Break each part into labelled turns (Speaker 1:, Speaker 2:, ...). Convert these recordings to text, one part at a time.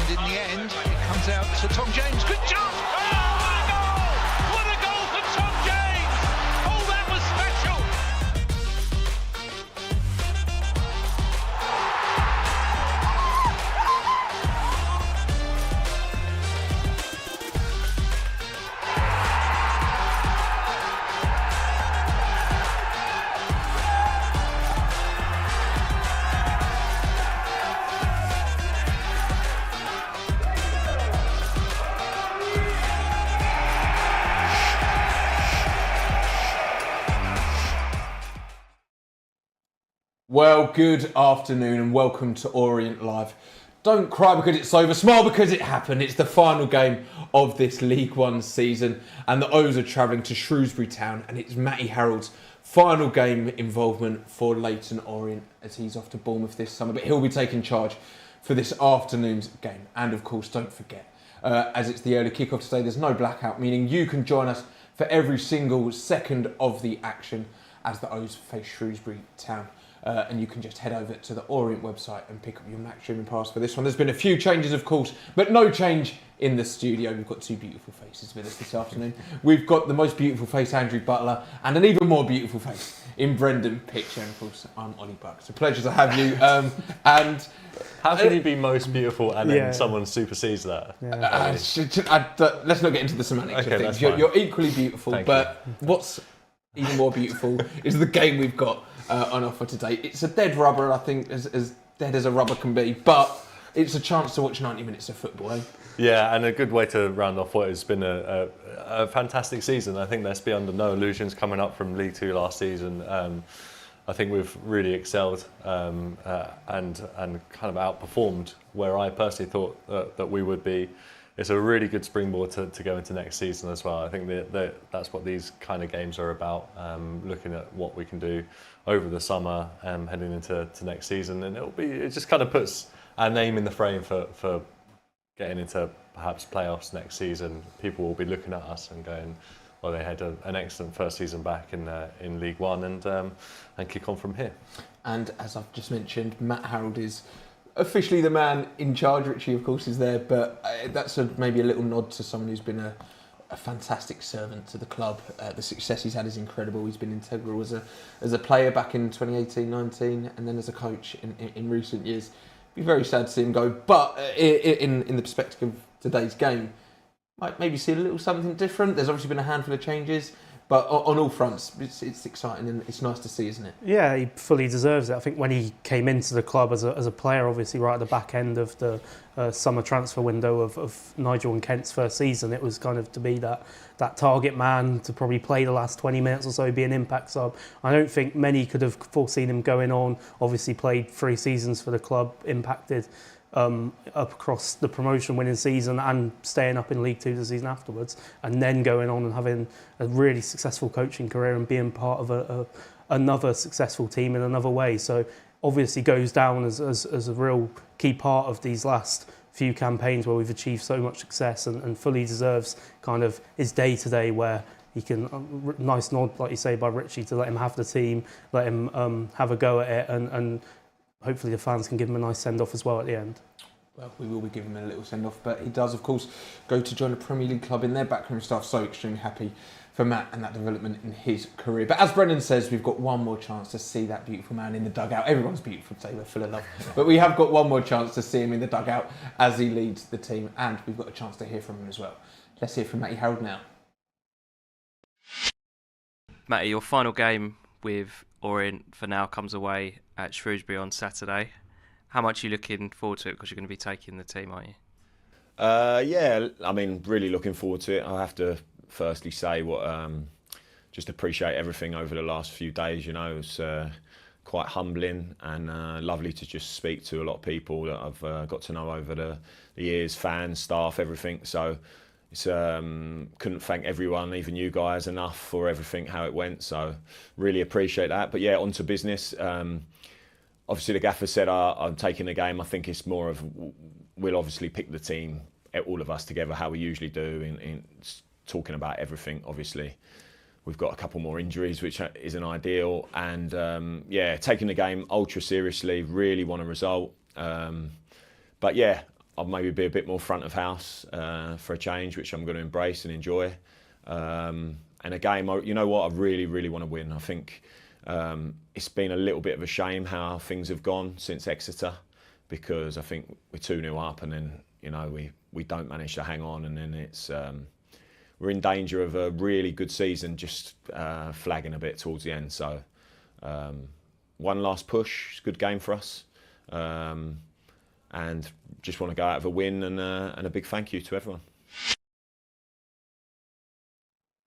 Speaker 1: And in the end, it comes out to Tom James. Good job! Oh, what a goal! What a goal for Tom James! Oh, that was special!
Speaker 2: Well, good afternoon and welcome to Orient Live. Don't cry because it's over, smile because it happened. It's the final game of this League One season and the O's are travelling to Shrewsbury Town and it's Matty Harold's final game involvement for Leyton Orient as he's off to Bournemouth this summer, but he'll be taking charge for this afternoon's game. And of course, don't forget, as it's the early kickoff today, there's no blackout, meaning you can join us for every single second of the action as the O's face Shrewsbury Town. And you can just head over to the Orient website and pick up your match streaming pass for this one. There's been a few changes, of course, but no change in the studio. We've got two beautiful faces with us this afternoon. We've got the most beautiful face, Andrew Butler, and an even more beautiful face in Brendan Pitcher. And of course, I'm Ollie Buck. It's a pleasure to have you. And
Speaker 3: how can you be most beautiful and then someone supersedes that?
Speaker 2: Let's not get into the semantics of things. You're equally beautiful, but what's even more beautiful is the game we've got on offer today. It's a dead rubber, I think, as dead as a rubber can be, but it's a chance to watch 90 minutes of football. Eh?
Speaker 3: Yeah, and a good way to round off what has been a fantastic season. I think let's be under no illusions coming up from League Two last season. I think we've really excelled and kind of outperformed where I personally thought that we would be. It's a really good springboard to go into next season as well. I think that's what these kind of games are about, looking at what we can do over the summer, heading into next season. And it just kind of puts our name in the frame for getting into perhaps playoffs next season. People will be looking at us and going, well, they had an excellent first season back in League One and kick on from here. And
Speaker 2: as I've just mentioned, Matt Harold is officially the man in charge. Richie, of course, is there, but that's maybe a little nod to someone who's been a fantastic servant to the club. The success he's had is incredible. He's been integral as a player back in 2018-19 and then as a coach in recent years. It'd be very sad to see him go, but in the perspective of today's game, might maybe see a little something different. There's obviously been a handful of changes, but on all fronts, it's exciting and it's nice to see, isn't it?
Speaker 4: Yeah, he fully deserves it. I think when he came into the club as a player, obviously right at the back end of the summer transfer window of Nigel and Kent's first season, it was kind of to be that target man, to probably play the last 20 minutes or so, be an impact sub. I don't think many could have foreseen him going on. Obviously played 3 seasons for the club, impacted up across the promotion winning season and staying up in League Two the season afterwards, and then going on and having a really successful coaching career and being part of another successful team in another way. So obviously goes down as a real key part of these last few campaigns where we've achieved so much success, and fully deserves kind of his day today where he can, nice nod, like you say, by Richie, to let him have the team, let him have a go at it, and hopefully the fans can give him a nice send-off as well at the end.
Speaker 2: Well, we will be giving him a little send-off, but he does, of course, go to join a Premier League club in their backroom staff. So extremely happy for Matt and that development in his career. But as Brendan says, we've got one more chance to see that beautiful man in the dugout. Everyone's beautiful today, we're full of love. But we have got one more chance to see him in the dugout as he leads the team, and we've got a chance to hear from him as well. Let's hear from Matty Harold now.
Speaker 5: Matty, your final game with Orient for now comes away at Shrewsbury on Saturday. How much are you looking forward to it? Because you're going to be taking the team, aren't you?
Speaker 6: Yeah, I mean, really looking forward to it. I have to firstly say just appreciate everything over the last few days. You know, it's quite humbling and lovely to just speak to a lot of people that I've got to know over the years, fans, staff, everything. So it's couldn't thank everyone, even you guys, enough for everything, how it went. So really appreciate that. But yeah, on to business. Obviously, the gaffer said I'm taking the game. I think it's more of, we'll obviously pick the team, all of us together, how we usually do, in talking about everything, obviously. We've got a couple more injuries, which isn't ideal. And yeah, taking the game ultra seriously, really want a result. But yeah, I'll maybe be a bit more front of house for a change, which I'm going to embrace and enjoy. And a game, you know what, I really, really want to win. I think it's been a little bit of a shame how things have gone since Exeter, because I think we're 2-0 up and then, you know, we don't manage to hang on, and then it's we're in danger of a really good season just flagging a bit towards the end. So one last push, it's a good game for us. And just want to go out of a win, and a big thank you to everyone.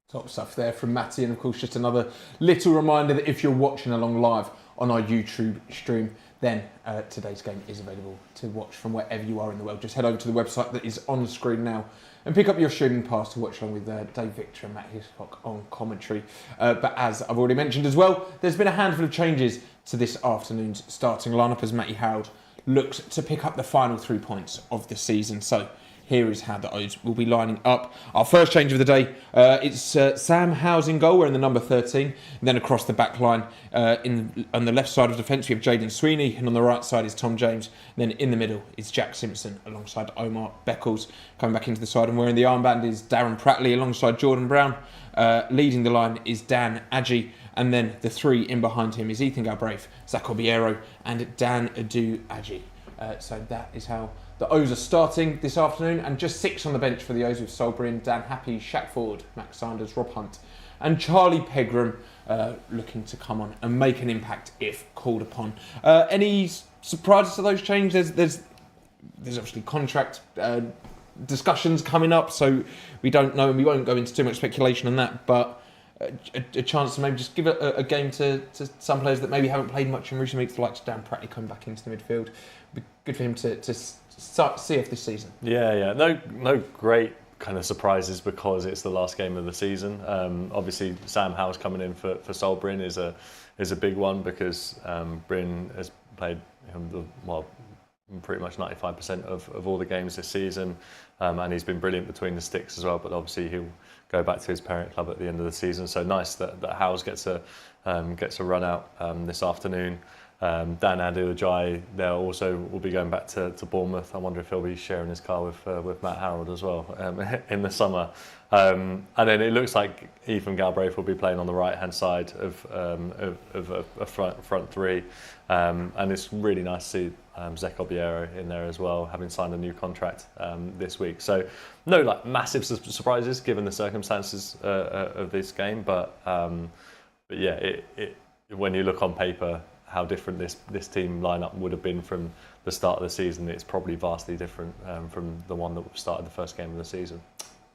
Speaker 2: Top stuff there from Matty, and of course just another little reminder that if you're watching along live on our YouTube stream, then today's game is available to watch from wherever you are in the world. Just head over to the website that is on the screen now and pick up your streaming pass to watch along with Dave Victor and Matt Hiscock on commentary. But as I've already mentioned as well, there's been a handful of changes to this afternoon's starting lineup as Matty Harold looks to pick up the final 3 points of the season. So here is how the O's will be lining up. Our first change of the day, it's Sam Howes in goal, wearing the number 13. And then across the back line, on the left side of defence, we have Jaden Sweeney. And on the right side is Tom James. And then in the middle is Jack Simpson alongside Omar Beckles. Coming back into the side and wearing the armband is Darren Prattley alongside Jordan Brown. Leading the line is Dan Adji. And then the three in behind him is Ethan Galbraith, Zach Obiero and Dan Adu Adji. So that is how the O's are starting this afternoon, and just 6 on the bench for the O's with Solbrin, Dan Happy, Shaq Ford, Max Sanders, Rob Hunt and Charlie Pegram looking to come on and make an impact if called upon. Any surprises to those changes? There's obviously contract discussions coming up, so we don't know and we won't go into too much speculation on that, but a chance to maybe just give a game to some players that maybe haven't played much in recent weeks, like Dan Prattley coming back into the midfield. It'd be good for him to start see off this season. Yeah.
Speaker 3: No great kind of surprises because it's the last game of the season. Obviously, Sam Howes coming in for Solbrin is a big one because Bryn has played pretty much 95% of all the games this season, and he's been brilliant between the sticks as well. But obviously, he'll go back to his parent club at the end of the season. So nice that Howes gets a run out this afternoon. Dan Adu-Ajay there also will be going back to Bournemouth. I wonder if he'll be sharing his car with Matt Harold as well in the summer. And then it looks like Ethan Galbraith will be playing on the right hand side of a front three. And it's really nice to see Zach Obiero in there as well, having signed a new contract this week. So no massive surprises given the circumstances of this game, but yeah, when you look on paper how different this team lineup would have been from the start of the season, it's probably vastly different from the one that started the first game of the season.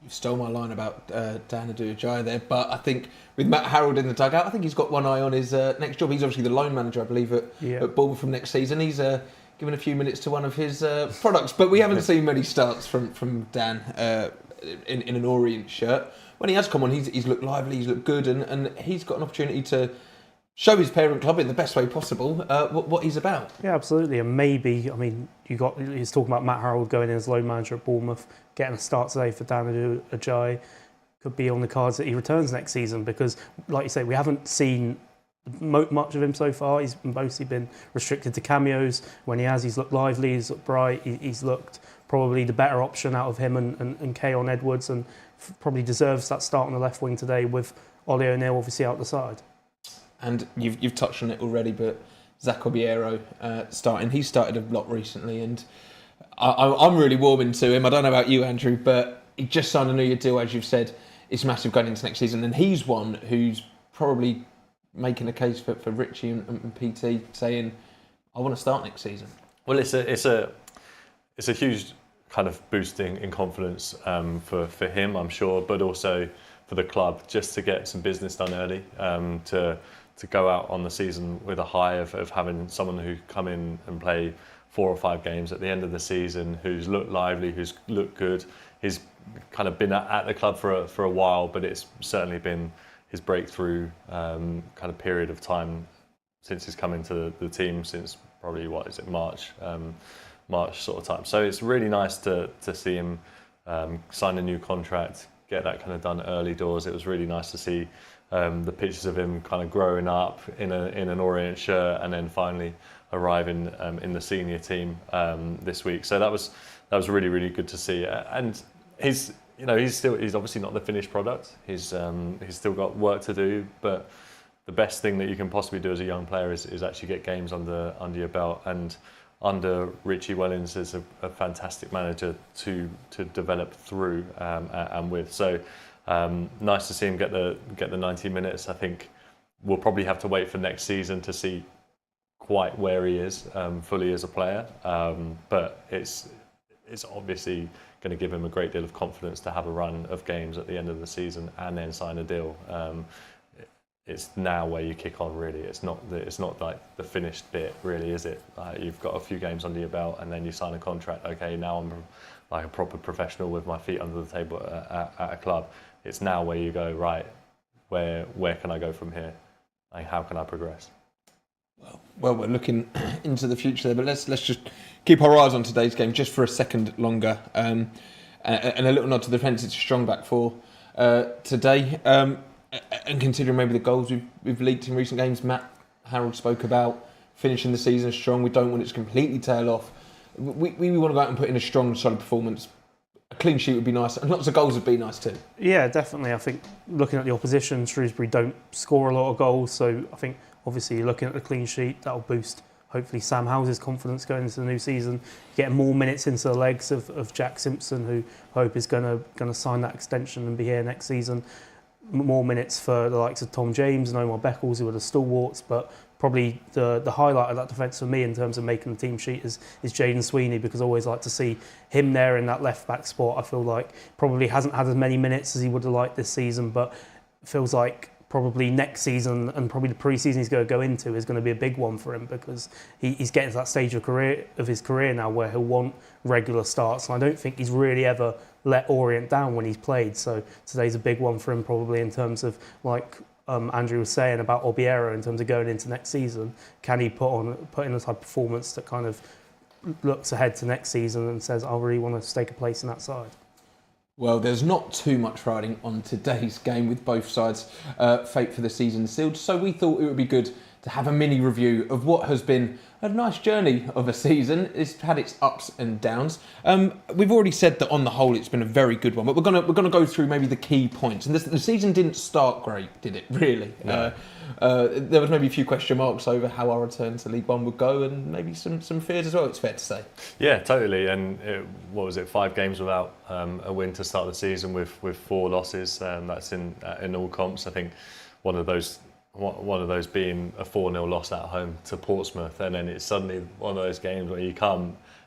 Speaker 2: You stole my line about Dan Adu-Ajay there, but I think with Matt Harold in the dugout, I think he's got one eye on his next job. He's obviously the loan manager, I believe, at Bournemouth from next season. He's given a few minutes to one of his products, but we haven't seen many starts from Dan in an Orient shirt. When he has come on, he's looked lively, he's looked good, and he's got an opportunity to show his parent club in the best way possible what he's about.
Speaker 4: Yeah, absolutely. And maybe, he's talking about Matt Harold going in as loan manager at Bournemouth, getting a start today for Dan Adu-Ajay. Could be on the cards that he returns next season because, like you say, we haven't seen much of him so far. He's mostly been restricted to cameos. When he has, he's looked lively, he's looked bright, he's looked probably the better option out of him and Keon Edwards, and probably deserves that start on the left wing today with Ollie O'Neill obviously out the side.
Speaker 2: And you've touched on it already, but Zach Obiero starting. He started a lot recently, and I'm really warming to him. I don't know about you, Andrew, but he just signed a new year deal, as you've said. It's massive going into next season, and he's one who's probably making a case for Richie and PT, saying, "I want to start next season."
Speaker 3: Well, it's a huge kind of boosting in confidence for him, I'm sure, but also for the club, just to get some business done early, to go out on the season with a high of having someone who come in and play 4 or 5 games at the end of the season, who's looked lively, who's looked good. He's kind of been at the club for a while, but it's certainly been his breakthrough kind of period of time since he's come into the team, since probably, March sort of time. So it's really nice to see him sign a new contract, get that kind of done early doors. It was really nice to see the pictures of him kind of growing up in an Orient shirt and then finally arriving in the senior team this week. So that was that was really, really good to see. And he's obviously not the finished product. He's still got work to do, but the best thing that you can possibly do as a young player is actually get games under your belt. And under Richie Wellens is a fantastic manager to develop through and with. So nice to see him get the 90 minutes. I think we'll probably have to wait for next season to see quite where he is fully as a player. But it's obviously going to give him a great deal of confidence to have a run of games at the end of the season and then sign a deal. It's now where you kick on, really. It's not like the finished bit, really, is it? You've got a few games under your belt and then you sign a contract. Okay, now I'm like a proper professional with my feet under the table at a club. It's now where you go, right, where can I go from here? Like, how can I progress?
Speaker 2: Well, we're looking into the future there, but let's just keep our eyes on today's game just for a second longer. And a little nod to the defence. It's a strong back four today. And considering maybe the goals we've leaked in recent games, Matt Harold spoke about finishing the season strong. We don't want it to completely tail off. We want to go out and put in a strong, solid performance. A clean sheet would be nice, and lots of goals would be nice too.
Speaker 4: Yeah, definitely. I think looking at the opposition, Shrewsbury don't score a lot of goals, so I think obviously you're looking at the clean sheet, that'll boost hopefully Sam House's confidence going into the new season, getting more minutes into the legs of Jack Simpson, who I hope is going to sign that extension and be here next season. More minutes for the likes of Tom James and Omar Beckles, who are the stalwarts, but probably the highlight of that defence for me in terms of making the team sheet is Jaden Sweeney, because I always like to see him there in that left back spot. I feel like probably hasn't had as many minutes as he would have liked this season, but feels like probably next season and probably the pre-season he's going to go into is going to be a big one for him, because he's getting to that stage of his career now where he'll want regular starts, and I don't think he's really ever let Orient down when he's played. So today's a big one for him, probably in terms of, like Andrew was saying about Obiero, in terms of going into next season. Can he put in a type of performance that kind of looks ahead to next season and says, I really want to stake a place in that side?
Speaker 2: Well, there's not too much riding on today's game, with both sides fate for the season sealed. So we thought it would be good to have a mini review of what has been a nice journey of a season. It's had its ups and downs. We've already said that on the whole it's been a very good one, but we're gonna go through maybe the key points. And the season didn't start great, did it? Really? No. There was maybe a few question marks over how our return to League One would go, and maybe some fears as well, it's fair to say.
Speaker 3: Yeah, totally. And what was it? 5 games without a win to start the season, with 4 losses. That's in all comps. I think one of those being a 4-0 loss at home to Portsmouth, and then it's suddenly one of those games where you're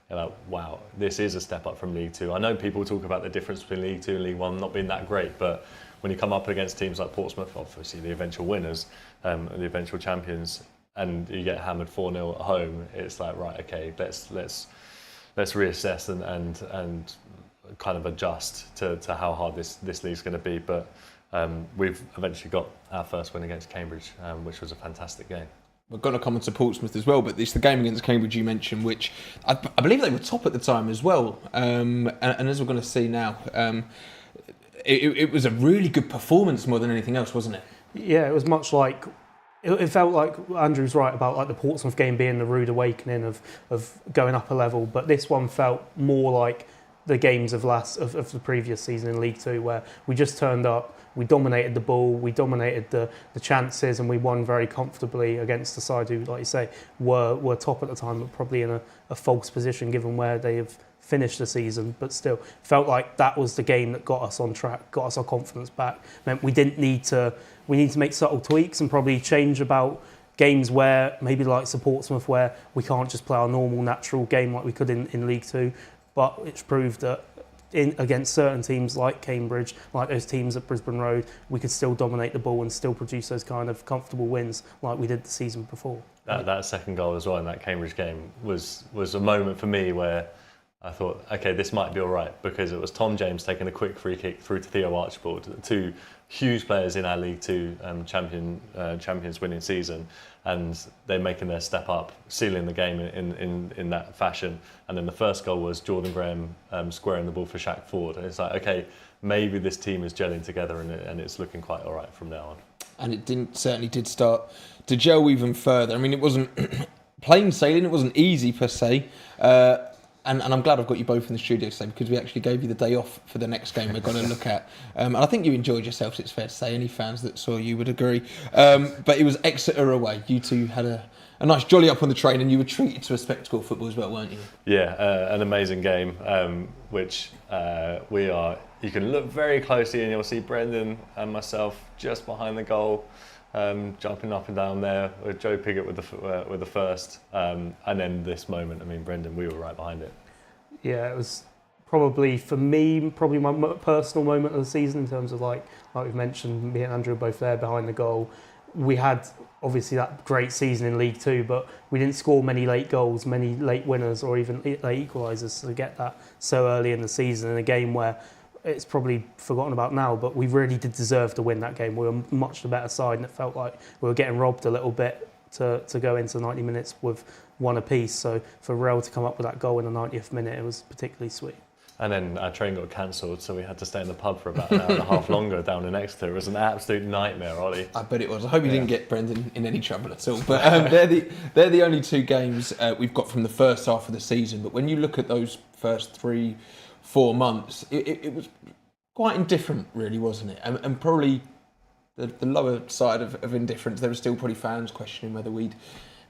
Speaker 3: like, wow, this is a step up from League Two. I know people talk about the difference between League Two and League One not being that great, but when you come up against teams like Portsmouth, obviously the eventual winners, the eventual champions, and you get hammered 4-0 at home, it's like, right, okay, let's reassess and kind of adjust to how hard this league's going to be. But we've eventually got our first win against Cambridge, which was a fantastic game.
Speaker 2: We're going to come on to Portsmouth as well, but it's the game against Cambridge you mentioned, which I believe they were top at the time as well. And as we're going to see now, it was a really good performance more than anything else, wasn't it?
Speaker 4: Yeah, it was much like... It felt like Andrew's right about like the Portsmouth game being the rude awakening of going up a level, but this one felt more like the games of the previous season in League Two, where we just turned up, we dominated the ball, we dominated the chances, and we won very comfortably against the side who, like you say, were top at the time, but probably in a false position given where they have finished the season. But still, felt like that was the game that got us on track, got us our confidence back. Meant we need to make subtle tweaks and probably change about games where maybe like Portsmouth, where we can't just play our normal natural game like we could in League Two. But it's proved that against certain teams like Cambridge, like those teams at Brisbane Road, we could still dominate the ball and still produce those kind of comfortable wins like we did the season before.
Speaker 3: That second goal as well in that Cambridge game was a moment for me where I thought, okay, this might be all right, because it was Tom James taking a quick free kick through to Theo Archibald, 2 huge players in our League Two champions winning season, and they're making their step up, sealing the game in that fashion. And then the first goal was Jordan Graham squaring the ball for Shaq Ford, and it's like, okay, maybe this team is gelling together, and it's looking quite all right from now on.
Speaker 2: And it certainly did start to gel even further. I mean, it wasn't plain sailing, it wasn't easy per se. and I'm glad I've got you both in the studio today because we actually gave you the day off for the next game we're going to look at. And I think you enjoyed yourselves, it's fair to say. Any fans that saw you would agree. But it was Exeter away. You two had a nice jolly up on the train, and you were treated to a spectacle of football as well, weren't you?
Speaker 3: Yeah, an amazing game, which you can look very closely and you'll see Brendan and myself just behind the goal, jumping up and down there with Joe Piggott with the first, and then this moment. I mean, Brendan, we were right behind it.
Speaker 4: Yeah, it was probably my personal moment of the season in terms of like we've mentioned, me and Andrew were both there behind the goal. We had obviously that great season in League Two, but we didn't score many late goals, many late winners, or even late equalisers. To get that so early in the season in a game where it's probably forgotten about now, but we really did deserve to win that game. We were much the better side, and it felt like we were getting robbed a little bit to go into 90 minutes with one apiece. So for Real to come up with that goal in the 90th minute, it was particularly sweet.
Speaker 3: And then our train got cancelled, so we had to stay in the pub for about an hour and a half longer down in Exeter. It was an absolute nightmare, Ollie.
Speaker 2: I bet it was. I hope you didn't get Brendan in any trouble at all. But they're the only two games we've got from the first half of the season. But when you look at those first 3-4 months, it was quite indifferent, really, wasn't it? And probably the lower side of indifference. There were still probably fans questioning whether we'd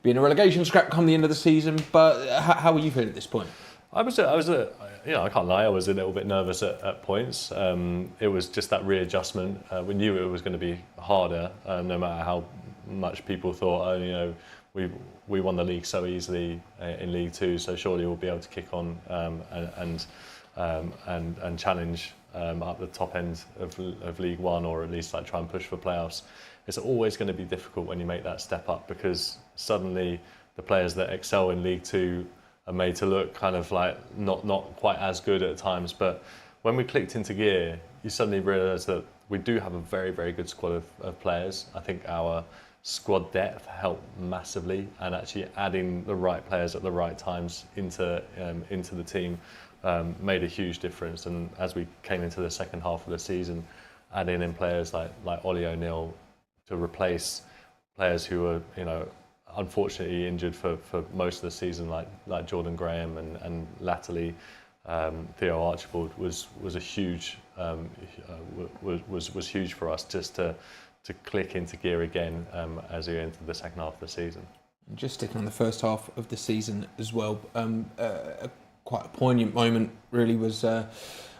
Speaker 2: be in a relegation scrap come the end of the season. But how were you feeling at this point?
Speaker 3: I can't lie, I was a little bit nervous at points. It was just that readjustment. We knew it was going to be harder, no matter how much people thought, we won the league so easily in League Two, so surely we'll be able to kick on and challenge up the top end of League One, or at least like try and push for playoffs. It's always going to be difficult when you make that step up, because suddenly the players that excel in League Two are made to look kind of like not quite as good at times. But when we clicked into gear, you suddenly realise that we do have a very, very good squad of players. I think our squad depth helped massively, and actually adding the right players at the right times into the team made a huge difference. And as we came into the second half of the season, adding in players like Ollie O'Neill to replace players who were, unfortunately injured for most of the season, like Jordan Graham and latterly Theo Archibald was a huge was huge for us just to click into gear again as we entered the second half of the season.
Speaker 2: Just sticking on the first half of the season as well, quite a poignant moment really was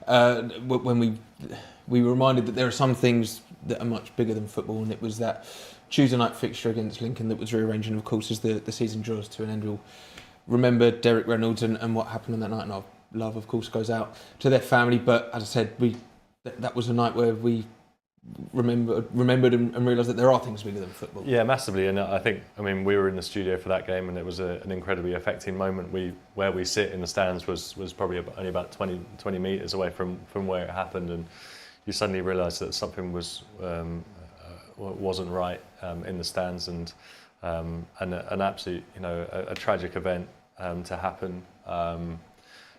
Speaker 2: when we were reminded that there are some things that are much bigger than football, and it was that Tuesday night fixture against Lincoln that was rearranged, and of course as the season draws to an end, we'll remember Derek Reynolds and what happened on that night, and our love of course goes out to their family. But as I said, that was a night where we remembered and realised that there are things bigger than football.
Speaker 3: Yeah, massively. And I think, we were in the studio for that game, and it was an incredibly affecting moment. Where we sit in the stands was probably only about 20 metres away from where it happened, and you suddenly realise that something wasn't right in the stands, and an absolute, a tragic event to happen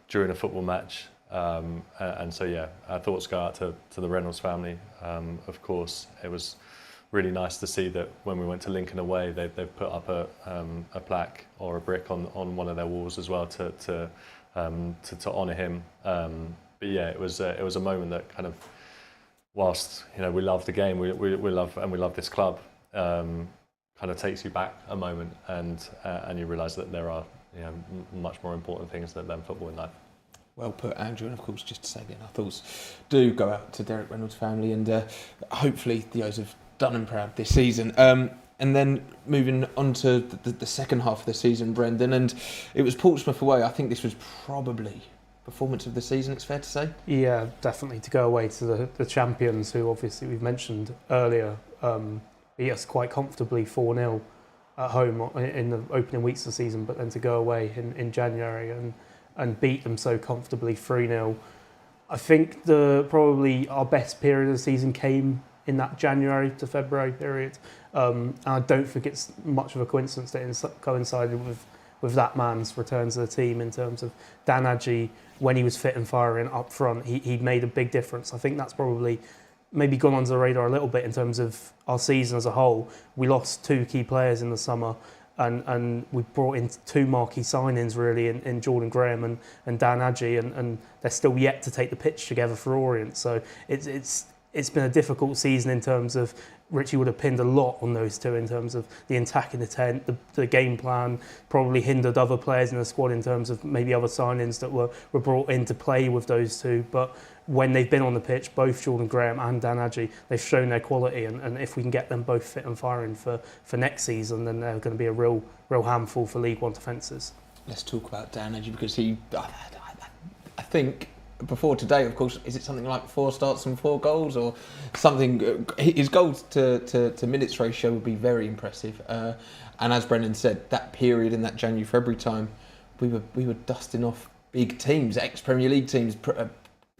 Speaker 3: during a football match. And so, yeah, our thoughts go out to the Reynolds family. Of course, it was really nice to see that when we went to Lincoln away, they've put up a plaque or a brick on one of their walls as well to honour him. But yeah, it was a moment that kind of, whilst we love the game, we love this club, kind of takes you back a moment, and you realise that there are much more important things than football in life.
Speaker 2: Well put, Andrew, and of course, just to say again, our thoughts do go out to Derek Reynolds' family, and hopefully the O's have done him proud this season. And then moving on to the second half of the season, Brendan, and it was Portsmouth away. I think this was probably performance of the season, it's fair to say?
Speaker 4: Yeah, definitely, to go away to the champions, who obviously we've mentioned earlier, beat us quite comfortably 4-0 at home in the opening weeks of the season, but then to go away in January and beat them so comfortably 3-0. I think probably our best period of the season came in that January to February period. And I don't think it's much of a coincidence that it coincided with that man's return to the team in terms of Dan Adji, when he was fit and firing up front, he made a big difference. I think that's probably maybe gone under the radar a little bit in terms of our season as a whole. We lost two key players in the summer, and we brought in two marquee signings really in Jordan Graham and Dan Adjei, and they're still yet to take the pitch together for Orient. So it's been a difficult season in terms of Richie would have pinned a lot on those two in terms of the attack in the tent, the game plan, probably hindered other players in the squad in terms of maybe other signings that were brought in to play with those two. But when they've been on the pitch, both Jordan Graham and Dan Adjei, they've shown their quality, and if we can get them both fit and firing for next season, then they're going to be a real handful for League One defences.
Speaker 2: Let's talk about Dan Adjei, because I think before today, of course, is it something like 4 starts and 4 goals or something? His goals to minutes ratio would be very impressive. And as Brendan said, that period in that January-February time, we were dusting off big teams, ex-Premier League teams,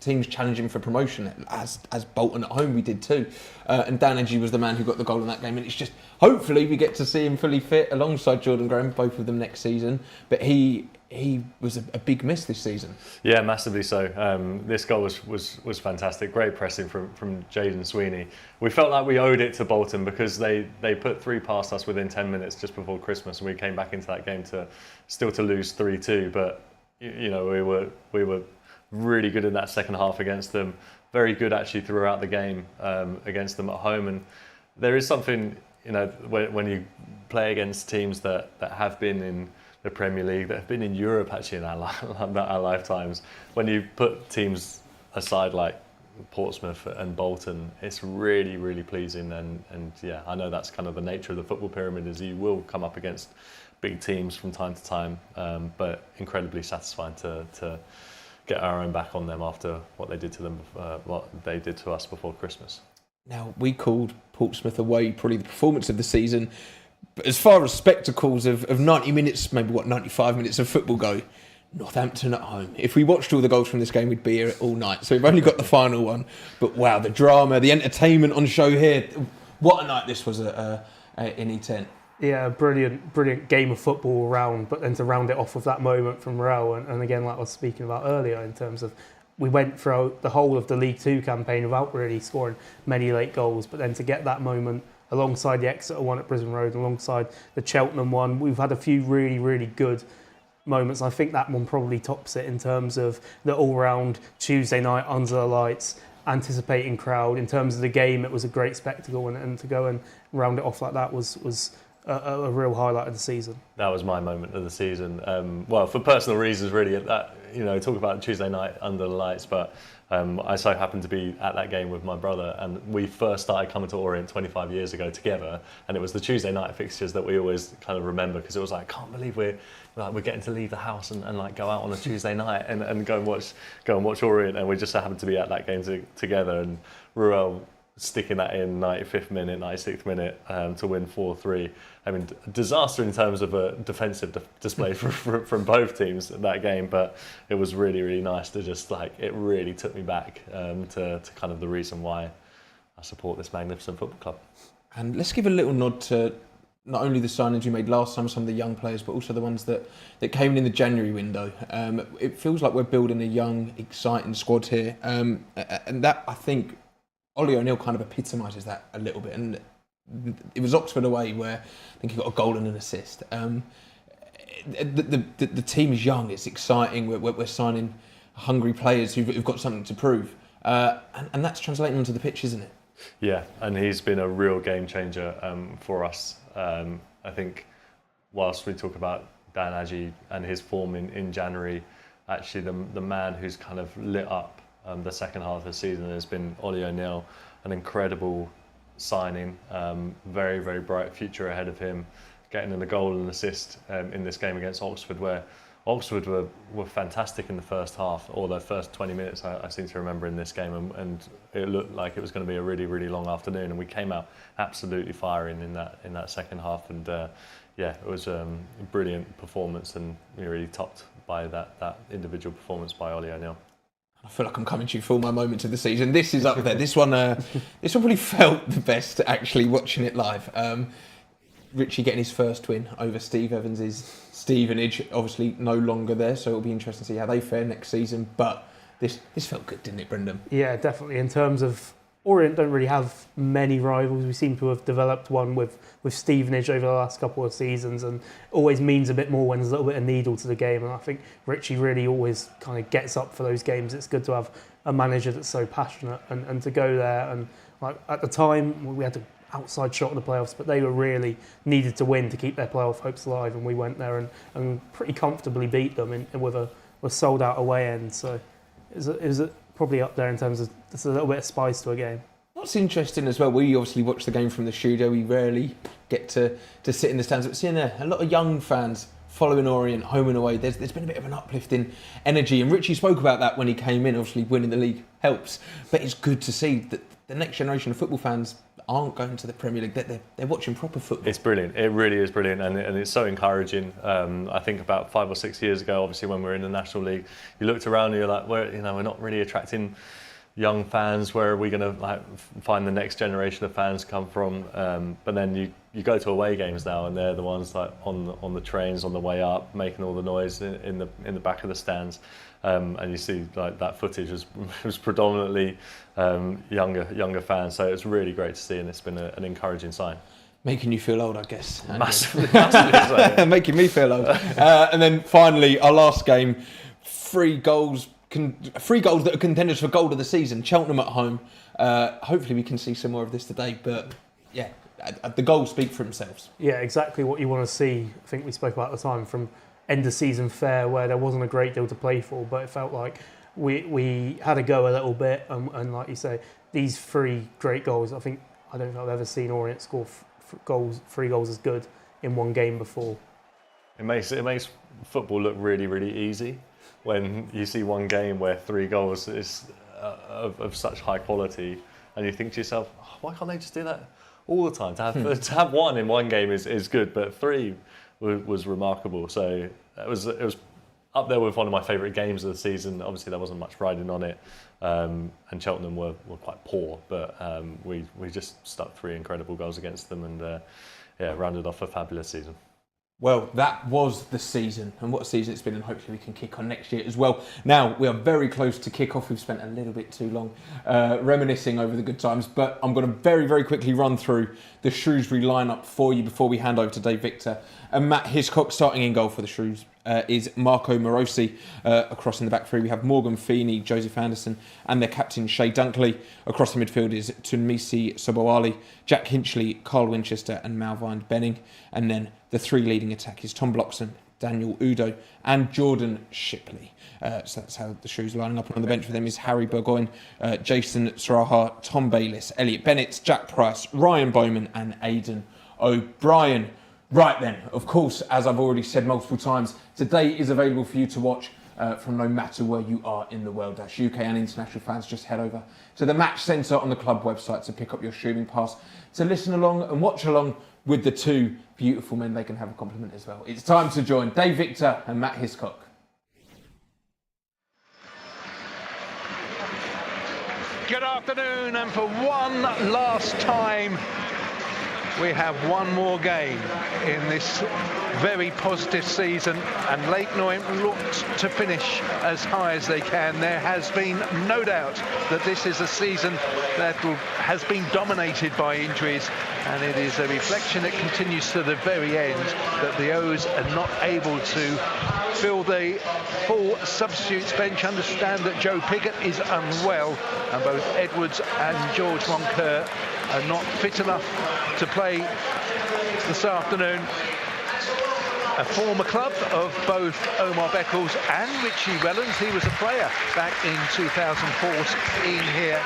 Speaker 2: teams challenging for promotion, as Bolton at home we did too. And Dan Adjei was the man who got the goal in that game. And it's just, hopefully we get to see him fully fit alongside Jordan Graham, both of them next season. But he was a big miss this season.
Speaker 3: Yeah, massively so. This goal was fantastic. Great pressing from Jayden Sweeney. We felt like we owed it to Bolton because they put 3 past us within 10 minutes just before Christmas, and we came back into that game to lose 3-2. But we were really good in that second half against them. Very good actually throughout the game against them at home. And there is something, when you play against teams that have been in the Premier League, that have been in Europe actually in our lifetimes. When you put teams aside like Portsmouth and Bolton, it's really, really pleasing. And yeah, I know that's kind of the nature of the football pyramid, is you will come up against big teams from time to time, but incredibly satisfying to get our own back on them after what they did to them, what they did to us before Christmas.
Speaker 2: Now, we called Portsmouth away probably the performance of the season. But as far as spectacles of 90 minutes, maybe 95 minutes of football go, Northampton at home. If we watched all the goals from this game, we'd be here all night. So we've only got the final one. But wow, the drama, the entertainment on show here. What a night this was in E10.
Speaker 4: Yeah, brilliant game of football all round, but then to round it off with that moment from Rel, and again, like I was speaking about earlier, in terms of we went through the whole of the League Two campaign without really scoring many late goals, but then to get that moment alongside the Exeter one at Brisbane Road, alongside the Cheltenham one, we've had a few really, really good moments. I think that one probably tops it in terms of the all-round Tuesday night under the lights, anticipating crowd. In terms of the game, it was a great spectacle, and to go and round it off like that was a real highlight of the season. That
Speaker 3: was my moment of the season. Well, for personal reasons, really. That talk about Tuesday night under the lights, but I so happened to be at that game with my brother, and we first started coming to Orient 25 years ago together, and it was the Tuesday night fixtures that we always kind of remember, because it was like, I can't believe we're getting to leave the house and like go out on a Tuesday night and go and watch Orient, and we just happened to be at that game together, and Ruel sticking that in 95th minute, 96th minute to win 4-3. I mean, disaster in terms of a defensive display from both teams in that game, but it was really, really nice to just it really took me back to kind of the reason why I support this magnificent football club.
Speaker 2: And let's give a little nod to not only the signings you made last summer, some of the young players, but also the ones that came in the January window. It feels like we're building a young, exciting squad here, and that, I think, Ollie O'Neill kind of epitomises that a little bit, and it was Oxford away where I think he got a goal and an assist. The team is young, it's exciting. We're signing hungry players who've got something to prove, and that's translating onto the pitch, isn't it?
Speaker 3: Yeah, and he's been a real game changer for us. I think whilst we talk about Dan Adjei and his form in January, actually the man who's kind of lit up the second half of the season has been Ollie O'Neill, an incredible signing, very, very bright future ahead of him, getting in a goal and assist in this game against Oxford, where Oxford were fantastic in the first half, or the first 20 minutes I seem to remember in this game, and it looked like it was going to be a really, really long afternoon, and we came out absolutely firing in that second half, and yeah, it was a brilliant performance, and really topped by that individual performance by Ollie O'Neill.
Speaker 2: I feel like I'm coming to you for all my moments of the season. This is up there. This one probably felt the best, actually, watching it live. Richie getting his first win over Steve Evans' Stevenage, obviously no longer there, so it'll be interesting to see how they fare next season. But this felt good, didn't it, Brendan?
Speaker 4: Yeah, definitely. In terms of Orient don't really have many rivals. We seem to have developed one with Stevenage over the last couple of seasons, and always means a bit more when there's a little bit of needle to the game. And I think Richie really always kind of gets up for those games. It's good to have a manager that's so passionate and to go there. And like at the time, we had an outside shot in the playoffs, but they were really needed to win to keep their playoff hopes alive. And we went there and pretty comfortably beat them with a sold out away end. So it was probably up there in terms of there's a little bit of spice to a game.
Speaker 2: What's interesting as well, we obviously watch the game from the studio. We rarely get to sit in the stands, but seeing there a lot of young fans following Orient home and away, there's been a bit of an uplift in energy. And Richie spoke about that when he came in. Obviously, winning the league helps, but it's good to see that the next generation of football fans aren't going to the Premier League. They're watching proper football.
Speaker 3: It's brilliant. It really is brilliant, and it's so encouraging. I think about 5 or 6 years ago, obviously when we were in the National League, you looked around and you're like, we're not really attracting young fans. Where are we going to find the next generation of fans come from? But then you go to away games now, and they're the ones like on the trains on the way up, making all the noise in the back of the stands. And you see like that footage was predominantly younger fans, so it's really great to see, and it's been an encouraging sign.
Speaker 2: Making you feel old, I guess.
Speaker 3: Massively so.
Speaker 2: Making me feel old. And then finally, our last game, three goals that are contenders for goal of the season. Cheltenham at home. Hopefully we can see some more of this today, but yeah, the goals speak for themselves.
Speaker 4: Yeah, exactly what you want to see. I think we spoke about at the time from end of season fare where there wasn't a great deal to play for, but it felt like we had a go a little bit, and like you say, these three great goals. I don't think I've ever seen Orient score three goals as good in one game before.
Speaker 3: It makes football look really, really easy when you see one game where 3 goals is of such high quality, and you think to yourself, oh, why can't they just do that all the time? To have one in one game is good, but 3 was remarkable. So it was up there with one of my favourite games of the season. Obviously, there wasn't much riding on it, and Cheltenham were quite poor, but we just stuck 3 incredible goals against them, and rounded off a fabulous season.
Speaker 2: Well, that was the season, and what a season it's been, and hopefully we can kick on next year as well. Now, we are very close to kick-off. We've spent a little bit too long reminiscing over the good times, but I'm going to very, very quickly run through the Shrewsbury lineup for you before we hand over to Dave Victor. And Matt Hiscock starting in goal for the Shrews is Marco Morosi. Across in the back three, we have Morgan Feeney, Joseph Anderson, and their captain, Shay Dunkley. Across the midfield is Tunmisi Sobowale, Jack Hinchley, Carl Winchester, and Malvine Benning. And then the 3 leading attackers, Tom Bloxham, Daniel Udo, and Jordan Shipley. So that's how the Shrews lining up. And on the bench for them is Harry Burgoyne, Jason Sraha, Tom Bayliss, Elliot Bennett, Jack Price, Ryan Bowman, and Aidan O'Brien. Right then, of course, as I've already said multiple times, today is available for you to watch from no matter where you are in the world. UK and international fans, just head over to the Match Centre on the club website to pick up your streaming pass to listen along and watch along with the 2 beautiful men. They can have a compliment as well. It's time to join Dave Victor and Matt Hiscock.
Speaker 1: Good afternoon, and for one last time, we have one more game in this very positive season, and Leyton Orient looked to finish as high as they can. There has been no doubt that this is a season that has been dominated by injuries, and it is a reflection that continues to the very end that the O's are not able to fill the full substitutes bench. Understand that Joe Piggott is unwell, and both Edwards and George Moncur are not fit enough to play this afternoon. A former club of both Omar Beckles and Richie Wellens. He was a player back in 2014 here.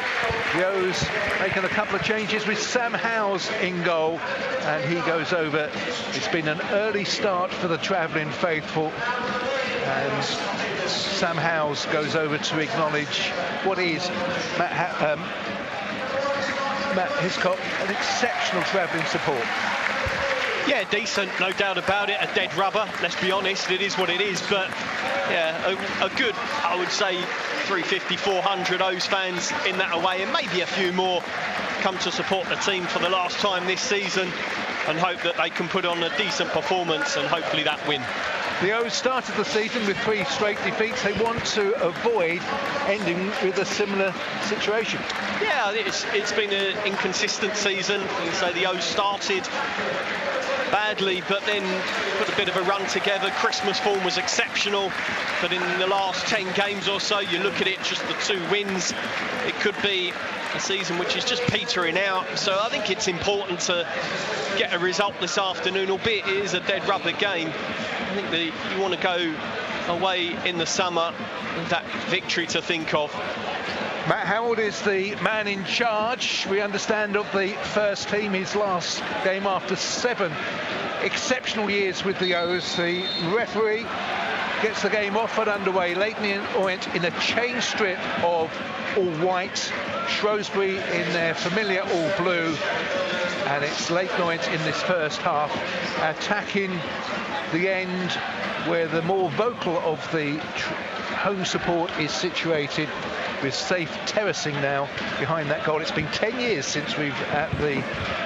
Speaker 1: The O's making a couple of changes with Sam Howes in goal, and he goes over. It's been an early start for the travelling faithful, and Sam Howes goes over to acknowledge what is Matt Hiscock, an exceptional travelling support.
Speaker 7: Yeah, decent, no doubt about it. A dead rubber, let's be honest, it is what it is. But yeah, a good, I would say, 350, 400 O's fans in that away, and maybe a few more come to support the team for the last time this season, and hope that they can put on a decent performance and hopefully that win.
Speaker 1: The O's started the season with 3 straight defeats. They want to avoid ending with a similar situation.
Speaker 7: Yeah, it's been an inconsistent season. You can say the O's started badly, but then put a bit of a run together. Christmas form was exceptional, but in the last 10 games or so, you look at it, just the 2 wins, it could be a season which is just petering out. So I think it's important to get a result this afternoon, albeit it is a dead rubber game. I think that you want to go away in the summer with that victory to think of.
Speaker 1: Matt Harold is the man in charge, we understand, of the first team. His last game after 7 exceptional years with the O's. The referee gets the game off and underway. Leighton Orient in a chain strip of all white, Shrewsbury in their familiar all blue, and it's Leighton Orient in this first half attacking the end where the more vocal of the home support is situated, with safe terracing now behind that goal. It's been 10 years since we've at the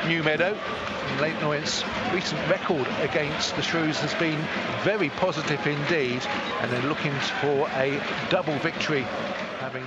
Speaker 1: New Meadow. And Leighton Orient's recent record against the Shrews has been very positive indeed, and they're looking for a double victory, having